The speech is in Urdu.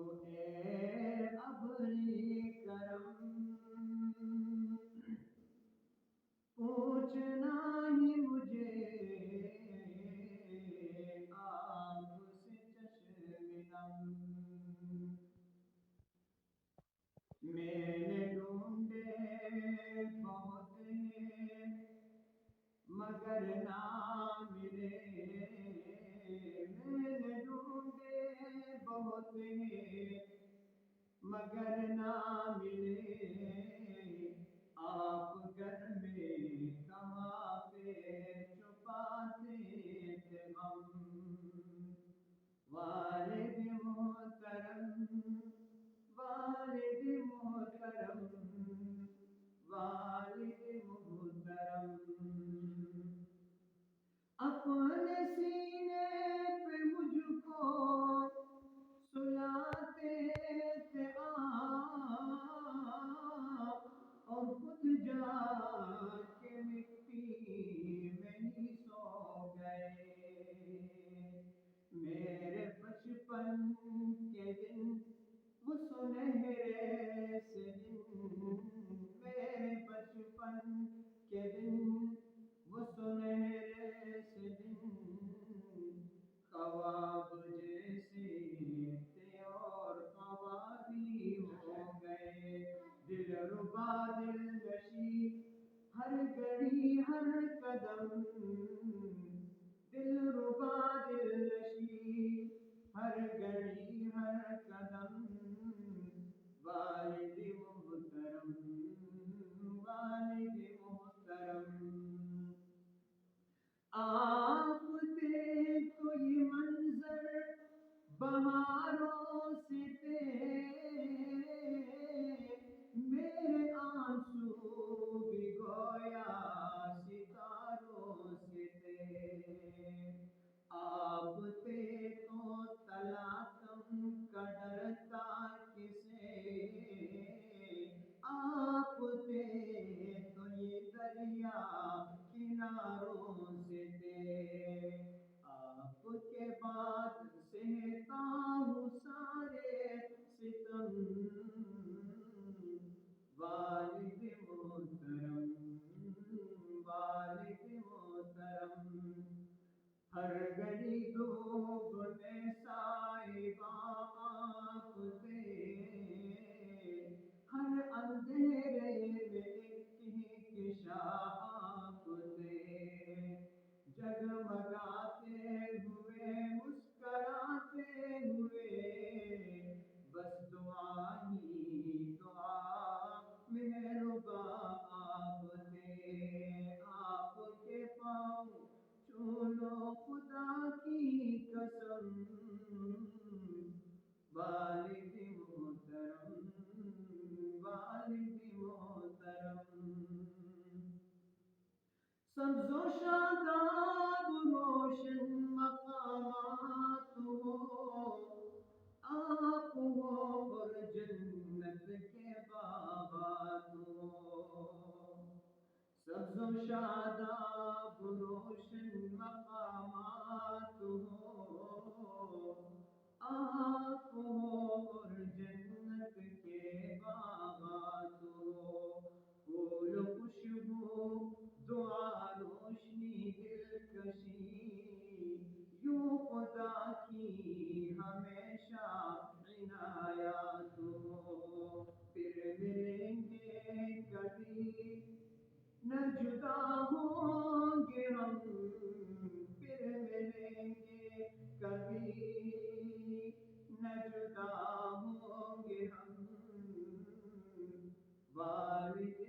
اے ابری کرم پوچھنا ہی مجھے آپ سے چشم نم میں نے ڈھونڈے بہت ہیں مگر نہ ملے میں نے ڈھونڈے بہت ہیں مگر نہ ملے آپ گھر میں کہاں پہ چھپاتے تھے والد محترم والد محترم والد محترم اپنے سینے پہ مجھ کو سلاتے تھے آپ اور خود جا کے مٹی میں ہی سو گئے میرے بچپن کے دن وہ سنہرے سے دن میرے بچپن کے دن وہ سنہرے سے دن خواب جیسے تھے اور خوابی ہو گئے دل ربا دل نشی ہر گھڑی ہر قدم دل ربا دل نشی ہر گھڑی ہر قدم والد محترم والد محترم آپ تھے تو یہ منظر بہاروں سے تھے میرے آنسو بھی گویا ستاروں سے تھے آپ تھے تو تلاقم کا ڈرتا کسے آپ تھے تو یہ دریا کناروں سے تھے آپ کے بعد سہتا ہوں سارے ستم والد محترم والد محترم ہر گھڑی دھوپ میں سائباں آپ تھے ہر اندھیرے میں ایک آپ تھے جگمگاتے ہوئے مسکراتے ہوئے بس دعا ہی دعا مہرباں آپ تھے آپ کے پاؤں چولو خدا کی قسم والد محترم والد محترم سبز و شاداب روشن مقامات ہو آپ ہو اور جنت کے باغات ہو سبز و شاداب روشن مقامات ہو آپ ہو اور جنت کے باغات ہو پھول خوشبو دعا روشنی دلکشی یوں خدا کی ہمیشہ عنایات ہو پھر ملیں گے کبھی نہ جدا ہوں گے ہم پھر ملیں گے کبھی نہ جدا ہوں گے ہم والد